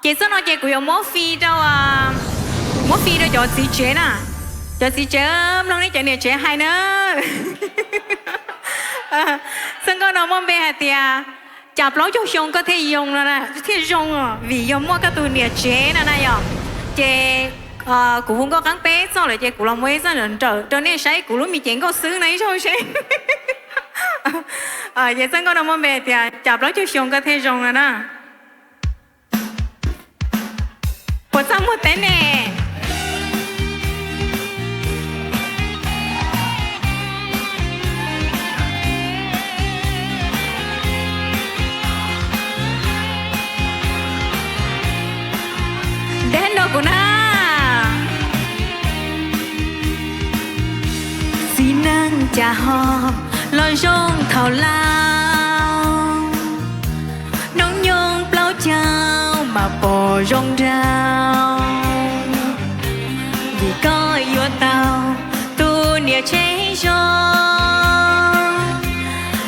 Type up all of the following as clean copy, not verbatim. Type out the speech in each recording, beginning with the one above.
chị sao nói chị cũng có mua phi đâu à, mua phi đâu cho chị chế nè, cho chị chế lúc này chị này chế hay nữa. Xong có nó mong bé hạt tiệt, chạp lỗ cho xong có thể dùng rồi nè, thể dùng à, vì dùng mua cái tủ này chế nè này à, chị cũng không có cắn bé, sau lại chị cũng làm mấy sao lần trở nên say cũng lúc mình chén có xứ này thôi chứ. Vậy xong có nó mong bé tiệt, chạp lỗ cho xong có thể dùng rồi nè. Bộ sao một tên nè. Đến đâu của na. Xin nâng trà ho, lon rong thảo lao. Nông nhung plau chao mà bò rong rao. Vì có yêu tao, tu nia chế cho.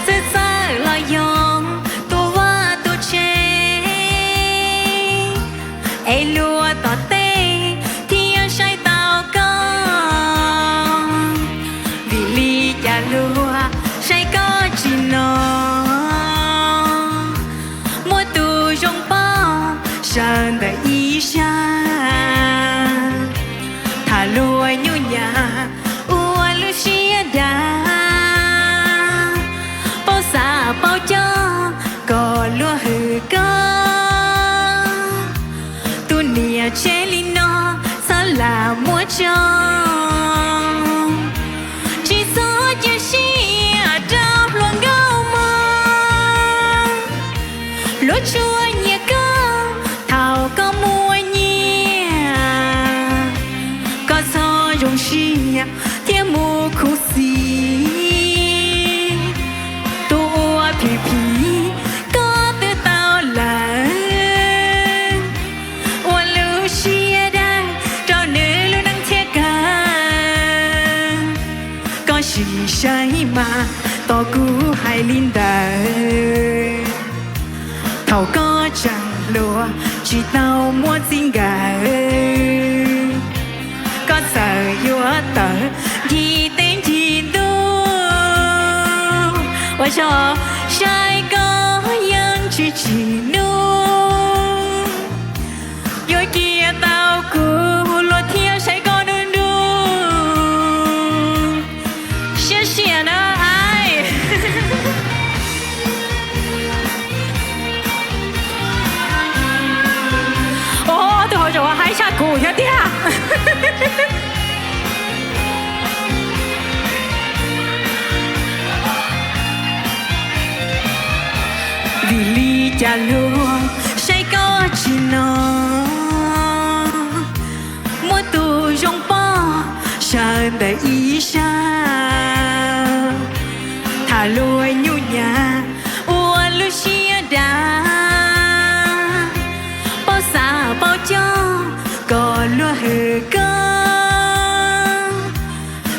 Sẽ xa lo yong, tu hoa tu chế. Ê lùa tỏ tê, thì ăn say tao con. Vì ly chả lùa, say có chỉ nó. Mua tu rong bao, sơn đời ý xa. Thả lùa nhu nhà, ua lưu xia đà. Bao xa bao cho, có lùa hư có. Tu nia chế li nó, sao là mua cho. Chỉ số chia xia trao luôn gâu mơ. Lúa chua nhẹ có, thảo có mua nhẹ. Có so rung xia, thiên mù khu xì. Tu ua phì phì, có tư tao là. Ua lưu xia đai, trao nữ lưu năng thiết ca. Có xì say mà, tỏ cú hai linh đời. Thảo có chẳng lúa, chỉ tao mua xin gà. Có sợ yêu tờ, thì tên thì tu. Ôi cho sai có dân chỉ nu. Yêu kia tao cú lột thiên sai có đơn đu. Xia xia nó ai. Tôi hỏi rồi hãy xa cụ cho tía. Vì ly chả lùa, say có chỉ nó. Mua tù rong bó, sơn đời ý xa. Thả lùa nhu nhà, ua lưu xia đà. Bao xa bao cho, có lúa hư có.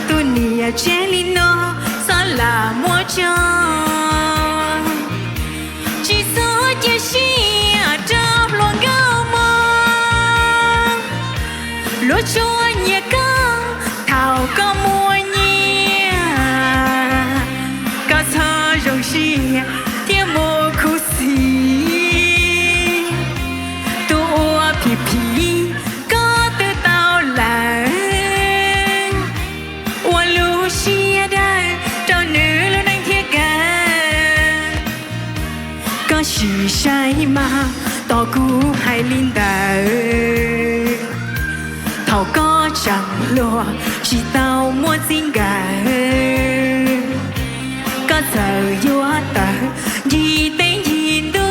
Tu nia chế li nó, sao là mua cho. Chỉ số chia xia trao luôn gâu mơ. Lúa chua nhẹ có, thảo có mua nhẹ. Có thơ rong xia, thiên mô khu xì. Tu ua phì phì, có tư tao là. Ua lưu xia đai, trao nữ lưu năng thiết ca. Có xì say mà, tỏ cú hai linh đời. Thảo có chẳng lúa, chỉ tao mua xin gà. Có sợ yêu tờ, thì tên thì tu.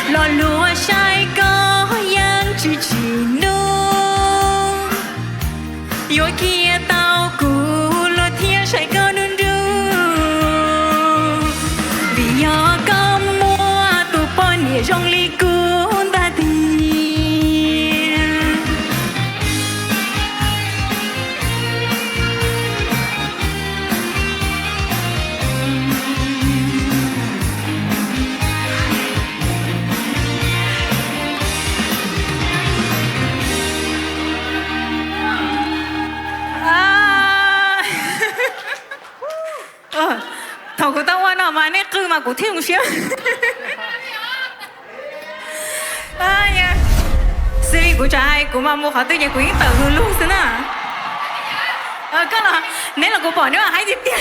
Lo lúa sai có dân chỉ nu. Yêu kia tao cú lo thiên sai có đơn đu. Vì do có mua tu bỏ nia rong ly cuốn ta tiền. mà cụ thiếu một xíu Siri cụ trả hay cụ mà mua họ tự nhiên cụ yên tờ hư luôn xin à cái là nếu là cụ bỏ nếu mà hay gì tiền